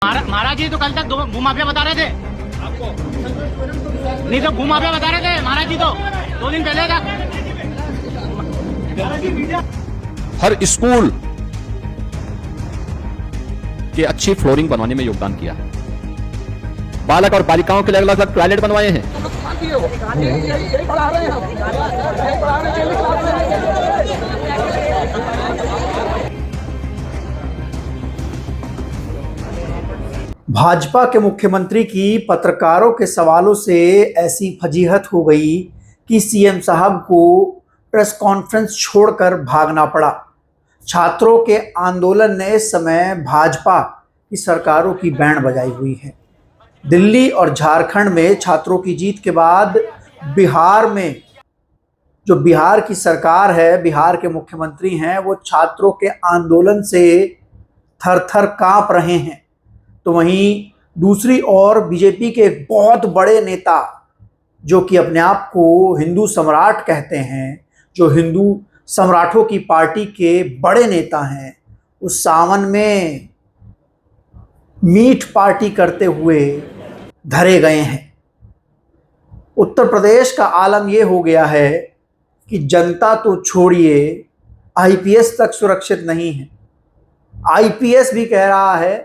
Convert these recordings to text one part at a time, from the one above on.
महाराज जी तो कल तक भूमाफिया बता रहे थे आपको, नहीं तो भूमाफिया बता रहे थे महाराज जी तो 2 दिन पहले तक। हर स्कूल के अच्छी फ्लोरिंग बनवाने में योगदान किया है। बालक और बालिकाओं के लिए अलग अलग टॉयलेट बनवाए हैं। भाजपा के मुख्यमंत्री की पत्रकारों के सवालों से ऐसी फजीहत हो गई कि सीएम साहब को प्रेस कॉन्फ्रेंस छोड़कर भागना पड़ा। छात्रों के आंदोलन ने इस समय भाजपा की सरकारों की बैंड बजाई हुई है। दिल्ली और झारखंड में छात्रों की जीत के बाद बिहार में जो बिहार की सरकार है, बिहार के मुख्यमंत्री हैं, वो छात्रों के आंदोलन से थर-थर कांप रहे हैं। तो वहीं दूसरी ओर बीजेपी के एक बहुत बड़े नेता जो कि अपने आप को हिंदू सम्राट कहते हैं, जो हिंदू सम्राटों की पार्टी के बड़े नेता हैं, उस सावन में मीठ पार्टी करते हुए धरे गए हैं। उत्तर प्रदेश का आलम यह हो गया है कि जनता तो छोड़िए, आईपीएस तक सुरक्षित नहीं है। आईपीएस भी कह रहा है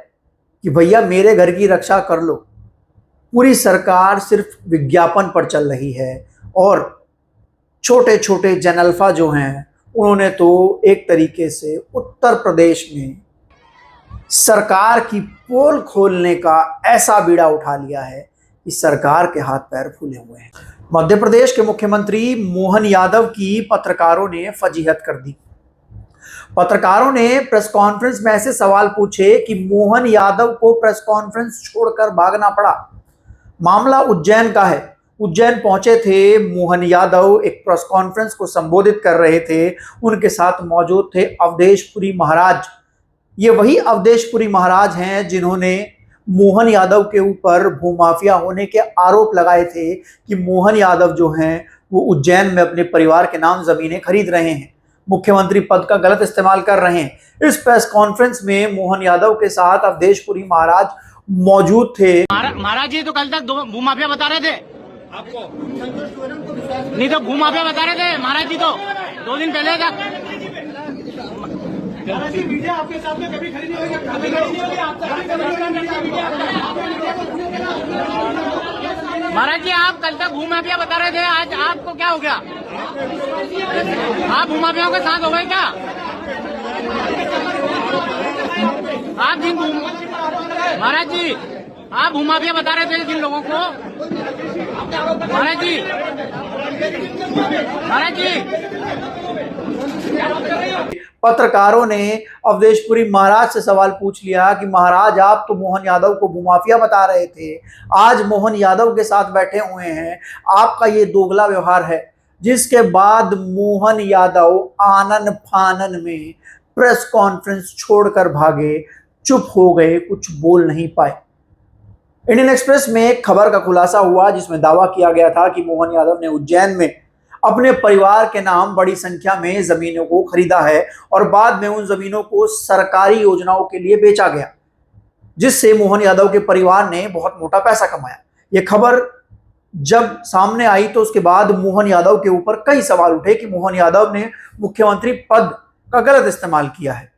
कि भैया मेरे घर की रक्षा कर लो। पूरी सरकार सिर्फ विज्ञापन पर चल रही है और छोटे छोटे जनअल्फा जो हैं उन्होंने तो एक तरीके से उत्तर प्रदेश में सरकार की पोल खोलने का ऐसा बीड़ा उठा लिया है कि सरकार के हाथ पैर फूले हुए हैं। मध्य प्रदेश के मुख्यमंत्री मोहन यादव की पत्रकारों ने फजीहत कर दी। पत्रकारों ने प्रेस कॉन्फ्रेंस में ऐसे सवाल पूछे कि मोहन यादव को प्रेस कॉन्फ्रेंस छोड़कर भागना पड़ा। मामला उज्जैन का है। उज्जैन पहुंचे थे मोहन यादव, एक प्रेस कॉन्फ्रेंस को संबोधित कर रहे थे। उनके साथ मौजूद थे अवधेशपुरी महाराज। ये वही अवधेशपुरी महाराज हैं जिन्होंने मोहन यादव के ऊपर भूमाफिया होने के आरोप लगाए थे कि मोहन यादव जो हैं वो उज्जैन में अपने परिवार के नाम जमीनें खरीद रहे हैं, मुख्यमंत्री पद का गलत इस्तेमाल कर रहे हैं। इस प्रेस कॉन्फ्रेंस में मोहन यादव के साथ अवधेशपुरी महाराज मौजूद थे। महाराज जी तो कल तक भूमाफिया बता रहे थे आपको, नहीं तो भूमाफिया बता रहे थे महाराज जी तो 2 दिन पहले तक। आपके सामने कभी खड़ी नहीं होगी, महाराज जी आप कल तक भूमाफिया बता रहे थे, आज आपको क्या हो गया? आप भूमाफियाओं के साथ हो गए क्या? आप जिन महाराज जी आप भूमाफिया बता रहे थे जिन लोगों को, महाराज जी पत्रकारों ने अवधेशपुरी महाराज से सवाल पूछ लिया कि महाराज आप तो मोहन यादव को भूमाफिया बता रहे थे, आज मोहन यादव के साथ बैठे हुए हैं, आपका ये दोगला व्यवहार है। जिसके बाद मोहन यादव आनन फानन में प्रेस कॉन्फ्रेंस छोड़कर भागे, चुप हो गए, कुछ बोल नहीं पाए। इंडियन एक्सप्रेस में एक खबर का खुलासा हुआ जिसमें दावा किया गया था कि मोहन यादव ने उज्जैन में अपने परिवार के नाम बड़ी संख्या में जमीनों को खरीदा है और बाद में उन जमीनों को सरकारी योजनाओं के लिए बेचा गया, जिससे मोहन यादव के परिवार ने बहुत मोटा पैसा कमाया। यह खबर जब सामने आई तो उसके बाद मोहन यादव के ऊपर कई सवाल उठे कि मोहन यादव ने मुख्यमंत्री पद का गलत इस्तेमाल किया है।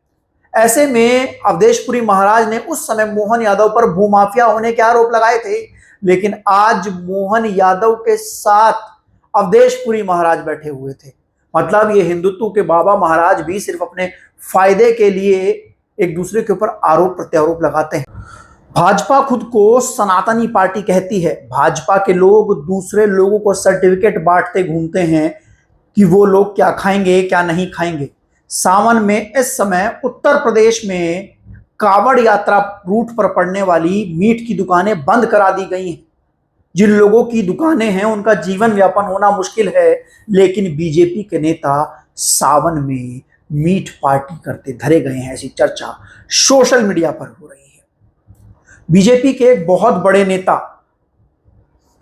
ऐसे में अवधेशपुरी महाराज ने उस समय मोहन यादव पर भूमाफिया होने के आरोप लगाए थे, लेकिन आज मोहन यादव के साथ अवधेशपुरी महाराज बैठे हुए थे। मतलब ये हिंदुत्व के बाबा महाराज भी सिर्फ अपने फायदे के लिए एक दूसरे के ऊपर आरोप प्रत्यारोप लगाते हैं। भाजपा खुद को सनातनी पार्टी कहती है। भाजपा के लोग दूसरे लोगों को सर्टिफिकेट बांटते घूमते हैं कि वो लोग क्या खाएंगे क्या नहीं खाएंगे। सावन में इस समय उत्तर प्रदेश में कावड़ यात्रा रूट पर पड़ने वाली मीट की दुकानें बंद करा दी गई हैं। जिन लोगों की दुकानें हैं उनका जीवन यापन होना मुश्किल है, लेकिन बीजेपी के नेता सावन में मीट पार्टी करते धरे गए हैं, ऐसी चर्चा सोशल मीडिया पर हो रही है। बीजेपी के एक बहुत बड़े नेता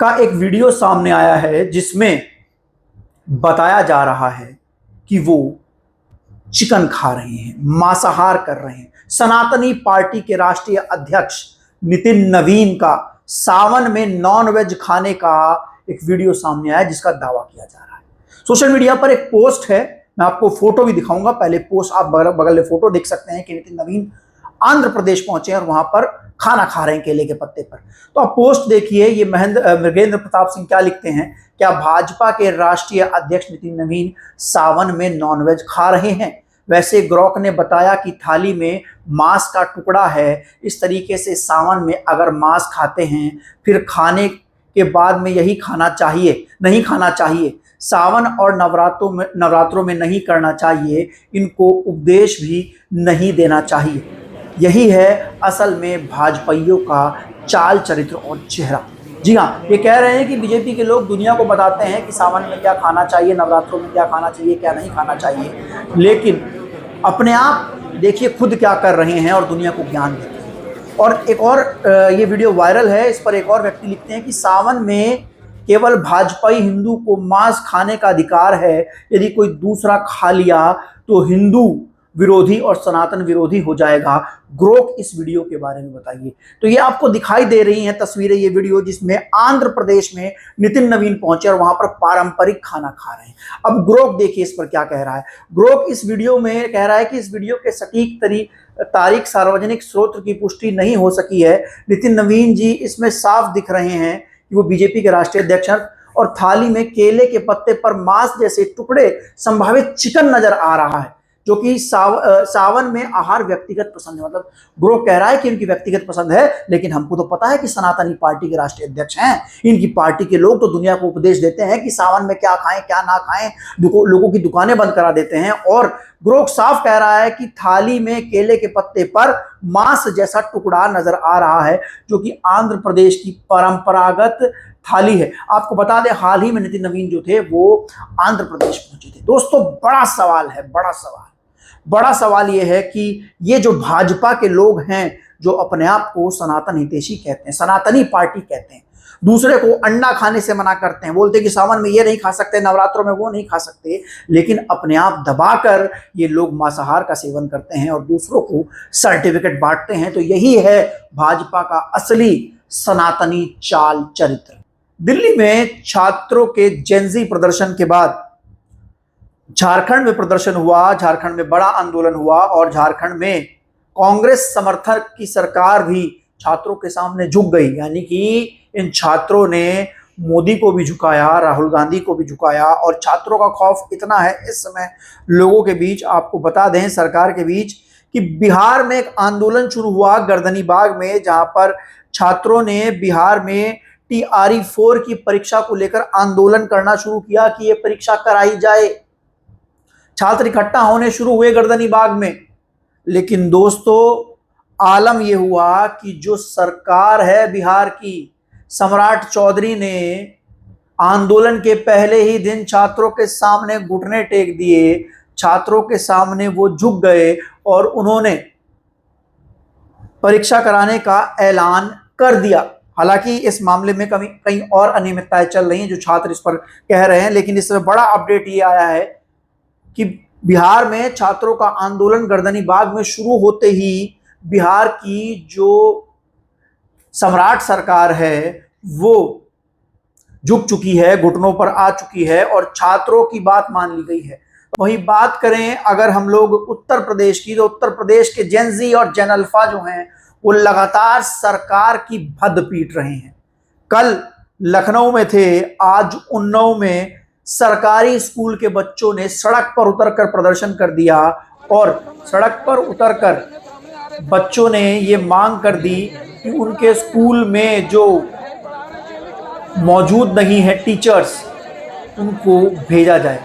का एक वीडियो सामने आया है जिसमें बताया जा रहा है कि वो चिकन खा रहे हैं, मांसाहार कर रहे हैं। सनातनी पार्टी के राष्ट्रीय अध्यक्ष नितिन नवीन का सावन में नॉनवेज खाने का एक वीडियो सामने आया जिसका दावा किया जा रहा है। सोशल मीडिया पर एक पोस्ट है, मैं आपको फोटो भी दिखाऊंगा। पहले पोस्ट आप बगल में फोटो देख सकते हैं कि नितिन नवीन आंध्र प्रदेश पहुंचे हैं और वहां पर खाना खा रहे हैं केले के पत्ते पर। तो आप पोस्ट देखिए, ये मृगेंद्र प्रताप सिंह क्या लिखते हैं, क्या भाजपा के राष्ट्रीय अध्यक्ष नितिन नवीन सावन में नॉनवेज खा रहे हैं? वैसे ग्रोक ने बताया कि थाली में मांस का टुकड़ा है। इस तरीके से सावन में अगर मांस खाते हैं फिर खाने के बाद में यही खाना चाहिए, नहीं खाना चाहिए। सावन और नवरात्रों में नहीं करना चाहिए। इनको उपदेश भी नहीं देना चाहिए। यही है असल में भाजपाइयों का चाल चरित्र और चेहरा। जी हाँ, ये कह रहे हैं कि बीजेपी के लोग दुनिया को बताते हैं कि सावन में क्या खाना चाहिए, नवरात्रों में क्या खाना चाहिए, क्या नहीं खाना चाहिए, लेकिन अपने आप देखिए खुद क्या कर रहे हैं और दुनिया को ज्ञान देते हैं। और एक और ये वीडियो वायरल है, इस पर एक और व्यक्ति लिखते हैं कि सावन में केवल भाजपाई हिंदू को मांस खाने का अधिकार है, यदि कोई दूसरा खा लिया तो हिंदू विरोधी और सनातन विरोधी हो जाएगा। ग्रोक इस वीडियो के बारे में बताइए। तो ये आपको दिखाई दे रही हैं तस्वीरें, ये वीडियो जिसमें आंध्र प्रदेश में नितिन नवीन पहुंचे और वहां पर पारंपरिक खाना खा रहे हैं। अब ग्रोक देखिए इस पर क्या कह रहा है। ग्रोक इस वीडियो में कह रहा है कि इस वीडियो के सटीक तारीख सार्वजनिक स्रोत की पुष्टि नहीं हो सकी है। नितिन नवीन जी इसमें साफ दिख रहे हैं कि वो बीजेपी के राष्ट्रीय अध्यक्ष हैं और थाली में केले के पत्ते पर मांस जैसे टुकड़े संभावित चिकन नजर आ रहा है, जो कि सावन में आहार व्यक्तिगत पसंद है। मतलब ग्रोक कह रहा है कि इनकी व्यक्तिगत पसंद है, लेकिन हमको तो पता है कि सनातनी पार्टी के राष्ट्रीय अध्यक्ष हैं। इनकी पार्टी के लोग तो दुनिया को उपदेश देते हैं कि सावन में क्या खाएं क्या ना खाएं, लोगों की दुकानें बंद करा देते हैं। और ग्रोक साफ कह रहा है कि थाली में केले के पत्ते पर मांस जैसा टुकड़ा नजर आ रहा है, जो कि आंध्र प्रदेश की परंपरागत थाली है। आपको बता दें, हाल ही में नितिन नवीन जो थे वो आंध्र प्रदेश पहुंचे थे। दोस्तों बड़ा सवाल है, बड़ा सवाल यह है कि ये जो भाजपा के लोग हैं जो अपने आप को सनातन हितैषी कहते हैं, सनातनी पार्टी कहते हैं, दूसरे को अंडा खाने से मना करते हैं, बोलते हैं कि सावन में ये नहीं खा सकते, नवरात्रों में वो नहीं खा सकते, लेकिन अपने आप दबाकर ये लोग मांसाहार का सेवन करते हैं और दूसरों को सर्टिफिकेट बांटते हैं। तो यही है भाजपा का असली सनातनी चाल चरित्र। दिल्ली में छात्रों के जेनजी प्रदर्शन के बाद झारखंड में प्रदर्शन हुआ, झारखंड में बड़ा आंदोलन हुआ और झारखंड में कांग्रेस समर्थक की सरकार भी छात्रों के सामने झुक गई। यानी कि इन छात्रों ने मोदी को भी झुकाया, राहुल गांधी को भी झुकाया और छात्रों का खौफ इतना है इस समय लोगों के बीच, आपको बता दें सरकार के बीच, कि बिहार में एक आंदोलन शुरू हुआ गर्दनीबाग में, जहां पर छात्रों ने बिहार में TRE 4 की परीक्षा को लेकर आंदोलन करना शुरू किया कि ये परीक्षा कराई जाए। छात्र इकट्ठा होने शुरू हुए गर्दनीबाग में, लेकिन दोस्तों आलम यह हुआ कि जो सरकार है बिहार की, सम्राट चौधरी ने आंदोलन के पहले ही दिन छात्रों के सामने घुटने टेक दिए, छात्रों के सामने वो झुक गए और उन्होंने परीक्षा कराने का ऐलान कर दिया। हालांकि इस मामले में कहीं और अनियमितताएं चल रही हैं जो छात्र इस पर कह रहे हैं, लेकिन इसमें बड़ा अपडेट ये आया है कि बिहार में छात्रों का आंदोलन गर्दनीबाग में शुरू होते ही बिहार की जो सम्राट सरकार है वो झुक चुकी है, घुटनों पर आ चुकी है और छात्रों की बात मान ली गई है। वही बात करें अगर हम लोग उत्तर प्रदेश की, तो उत्तर प्रदेश के जेनजी और जेन अल्फा जो हैं वो लगातार सरकार की भद्द पीट रहे हैं। कल लखनऊ में थे, आज उन्नाव में सरकारी स्कूल के बच्चों ने सड़क पर उतरकर प्रदर्शन कर दिया और सड़क पर उतरकर बच्चों ने ये मांग कर दी कि उनके स्कूल में जो मौजूद नहीं है टीचर्स, उनको भेजा जाए।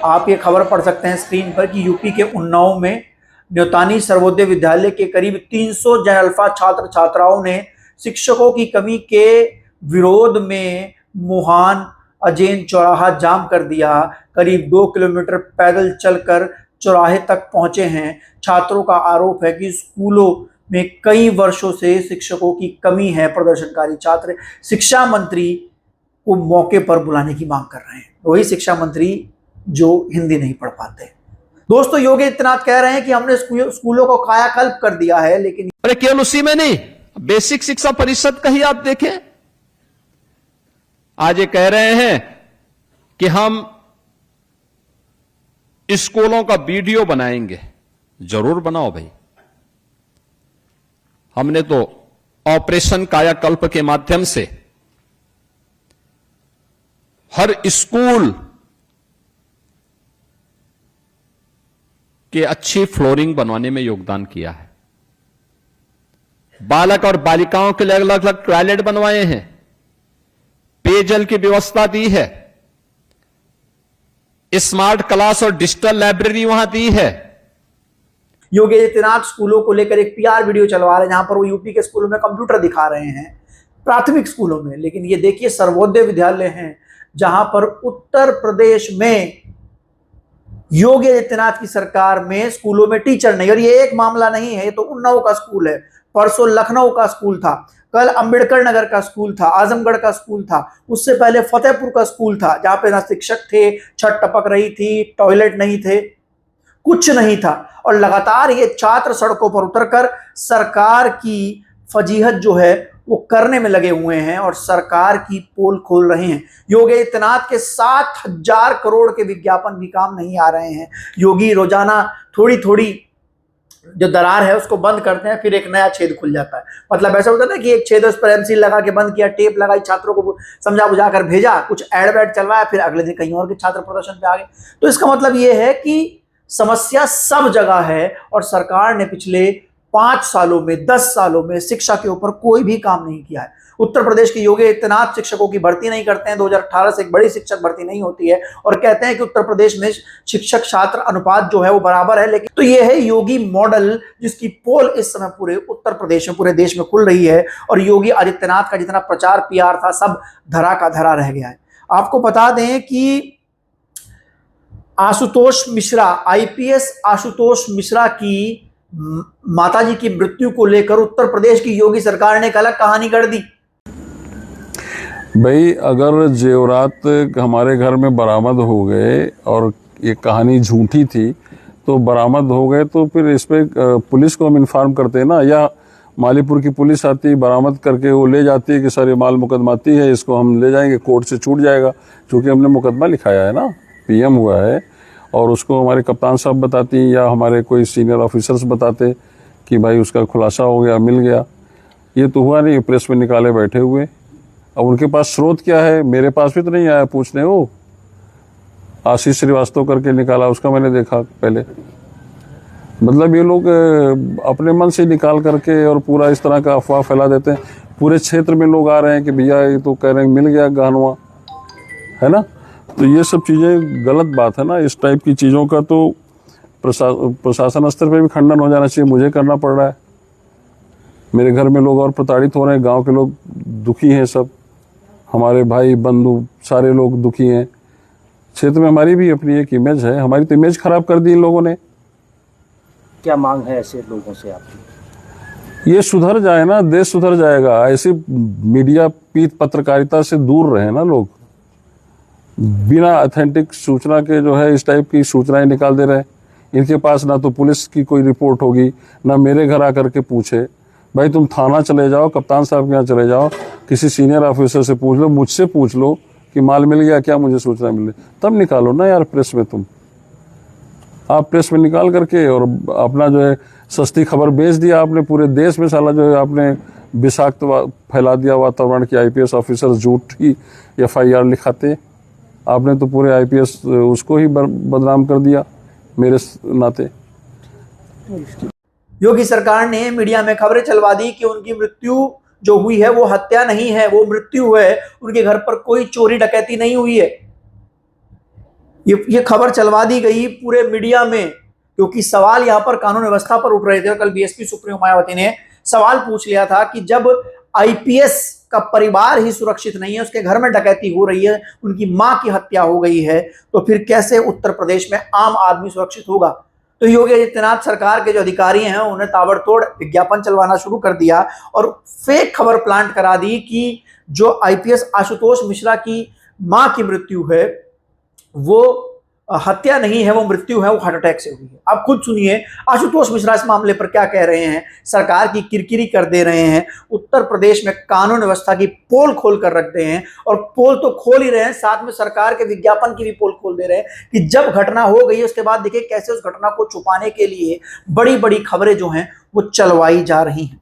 आप ये खबर पढ़ सकते हैं स्क्रीन पर कि यूपी के उन्नाव में न्योतानी सर्वोदय विद्यालय के करीब 300 जेन अल्फा छात्र छात्राओं ने शिक्षकों की कमी के विरोध में मुहान अजैन चौराहा जाम कर दिया। करीब 2 किलोमीटर पैदल चलकर चौराहे तक पहुंचे हैं। छात्रों का आरोप है कि स्कूलों में कई वर्षों से शिक्षकों की कमी है। प्रदर्शनकारी छात्र शिक्षा मंत्री को मौके पर बुलाने की मांग कर रहे हैं, वही शिक्षा मंत्री जो हिंदी नहीं पढ़ पाते। दोस्तों योगी आदित्यनाथ कह रहे हैं कि हमने स्कूलों को कायाकल्प कर दिया है, लेकिन अरे केवल उसी में नहीं, बेसिक शिक्षा परिषद का ही आप देखें, आज ये कह रहे हैं कि हम स्कूलों का वीडियो बनाएंगे। जरूर बनाओ भाई। हमने तो ऑपरेशन कायाकल्प के माध्यम से हर स्कूल के अच्छी फ्लोरिंग बनवाने में योगदान किया है। बालक और बालिकाओं के लिए अलग अलग टॉयलेट बनवाए हैं, पेयजल की व्यवस्था दी है, स्मार्ट क्लास और डिजिटल लाइब्रेरी वहां दी है। योगी आदित्यनाथ स्कूलों को लेकर एक पीआर वीडियो चलवा रहे हैं जहां पर वो यूपी के स्कूलों में कंप्यूटर दिखा रहे हैं, प्राथमिक स्कूलों में। लेकिन ये देखिए सर्वोदय विद्यालय हैं जहां पर उत्तर प्रदेश में योगी आदित्यनाथ की सरकार में स्कूलों में टीचर नहीं। और ये एक मामला नहीं है, ये तो उन्नाव का स्कूल है, परसों लखनऊ का स्कूल था, कल अंबेडकर नगर का स्कूल था, आजमगढ़ का स्कूल था, उससे पहले फतेहपुर का स्कूल था जहां पे ना शिक्षक थे, छत टपक रही थी, टॉयलेट नहीं थे, कुछ नहीं था। और लगातार ये छात्र सड़कों पर उतरकर सरकार की फजीहत जो है वो करने में लगे हुए हैं और सरकार की पोल खोल रहे हैं। योगी आदित्यनाथ के 7,000 करोड़ के विज्ञापन भी काम नहीं आ रहे हैं। योगी रोजाना थोड़ी थोड़ी जो दरार है उसको बंद करते हैं, फिर एक नया छेद खुल जाता है। मतलब ऐसा होता है ना कि एक छेद उस पर एमसील लगा के बंद किया, टेप लगाई, छात्रों को समझा बुझा कर भेजा, कुछ एड वैड चलवाया, फिर अगले दिन कहीं और के छात्र प्रदर्शन पे आ गए। तो इसका मतलब ये है कि समस्या सब जगह है और सरकार ने पिछले 5 सालों में 10 सालों में शिक्षा के ऊपर कोई भी काम नहीं किया है। उत्तर प्रदेश के योगी आदित्यनाथ शिक्षकों की भर्ती नहीं करते हैं, 2018 से एक बड़ी शिक्षक भर्ती नहीं होती है और कहते हैं कि उत्तर प्रदेश में शिक्षक छात्र अनुपात जो है वो बराबर है। लेकिन तो ये है योगी मॉडल जिसकी पोल इस समय पूरे उत्तर प्रदेश में, पूरे देश में खुल रही है और योगी आदित्यनाथ का जितना प्रचार पीआर था सब धरा का धरा रह गया है। आपको बता दें कि आशुतोष मिश्रा, आईपीएस आशुतोष मिश्रा की माताजी की मृत्यु को लेकर उत्तर प्रदेश की योगी सरकार ने एक अलग कहानी कर दी। भाई अगर जेवरात हमारे घर में बरामद हो गए और ये कहानी झूठी थी तो बरामद हो गए तो फिर इस पे पुलिस को हम इन्फॉर्म करते ना, या मालीपुर की पुलिस आती बरामद करके वो ले जाती है कि सर ये माल मुकदमाती है, इसको हम ले जाएंगे, कोर्ट से छूट जाएगा। क्योंकि हमने मुकदमा लिखाया है ना, पीएम हुआ है, और उसको हमारे कप्तान साहब बताती या हमारे कोई सीनियर ऑफिसर्स बताते कि भाई उसका खुलासा हो गया, मिल गया। ये तो हुआ नहीं, प्रेस में निकाले बैठे हुए। अब उनके पास स्रोत क्या है, मेरे पास भी तो नहीं आया पूछने। वो आशीष श्रीवास्तव करके निकाला, उसका मैंने देखा पहले। मतलब ये लोग अपने मन से निकाल करके और पूरा इस तरह का अफवाह फैला देते हैं। पूरे क्षेत्र में लोग आ रहे हैं कि भैया ये तो कह रहे हैं मिल गया गहनवा, है ना। तो ये सब चीज़ें गलत बात है ना। इस टाइप की चीज़ों का तो प्रशासन स्तर पे भी खंडन हो जाना चाहिए। मुझे करना पड़ रहा है, मेरे घर में लोग और प्रताड़ित हो रहे हैं, गांव के लोग दुखी हैं, सब हमारे भाई बंधु सारे लोग दुखी हैं। क्षेत्र में हमारी भी अपनी एक इमेज है, हमारी तो इमेज खराब कर दी इन लोगों ने। क्या मांग है ऐसे लोगों से आपकी? ये सुधर जाए ना, देश सुधर जाएगा। ऐसी मीडिया पीत पत्रकारिता से दूर रहे ना लोग। बिना ऑथेंटिक सूचना के जो है इस टाइप की सूचनाएं निकाल दे रहे हैं। इनके पास ना तो पुलिस की कोई रिपोर्ट होगी, ना मेरे घर आकर के पूछे। भाई तुम थाना चले जाओ, कप्तान साहब के यहाँ चले जाओ, किसी सीनियर ऑफिसर से पूछ लो, मुझसे पूछ लो कि माल मिल गया क्या, मुझे सूचना मिले, तब निकालो ना यार प्रेस में। तुम आप प्रेस में निकाल करके और अपना जो है सस्ती खबर बेच दिया आपने पूरे देश में। साला जो है आपने विषाक्त फैला दिया वातावरण की आईपीएस ऑफिसर झूठी एफआईआर लिखाते। आपने तो पूरे आईपीएस उसको ही बदनाम कर दिया मेरे नाते। योगी सरकार ने मीडिया में खबरें चलवा दी कि उनकी मृत्यु जो हुई है वो हत्या नहीं है, वो मृत्यु है, उनके घर पर कोई चोरी डकैती नहीं हुई है। ये खबर चलवा दी गई पूरे मीडिया में, क्योंकि सवाल यहां पर कानून व्यवस्था पर उठ रहे थे। कल बीएसपी सुप्रीमो मायावती ने सवाल पूछ लिया था कि जब आईपीएस का परिवार ही सुरक्षित नहीं है, उसके घर में डकैती हो रही है, उनकी मां की हत्या हो गई है, तो फिर कैसे उत्तर प्रदेश में आम आदमी सुरक्षित होगा। तो योगी आदित्यनाथ सरकार के जो अधिकारी हैं उन्हें ताबड़तोड़ विज्ञापन चलवाना शुरू कर दिया और फेक खबर प्लांट करा दी कि जो आईपीएस आशुतोष मिश्रा की मां की मृत्यु है वो हत्या नहीं है, वो मृत्यु है, वो हार्ट अटैक से हुई है। आप खुद सुनिए आशुतोष मिश्रा इस मामले पर क्या कह रहे हैं। सरकार की किरकिरी कर दे रहे हैं, उत्तर प्रदेश में कानून व्यवस्था की पोल खोल कर रख दे हैं, और पोल तो खोल ही रहे हैं, साथ में सरकार के विज्ञापन की भी पोल खोल दे रहे हैं कि जब घटना हो गई उसके बाद देखिए कैसे उस घटना को छुपाने के लिए बड़ी बड़ी खबरें जो हैं वो चलवाई जा रही हैं।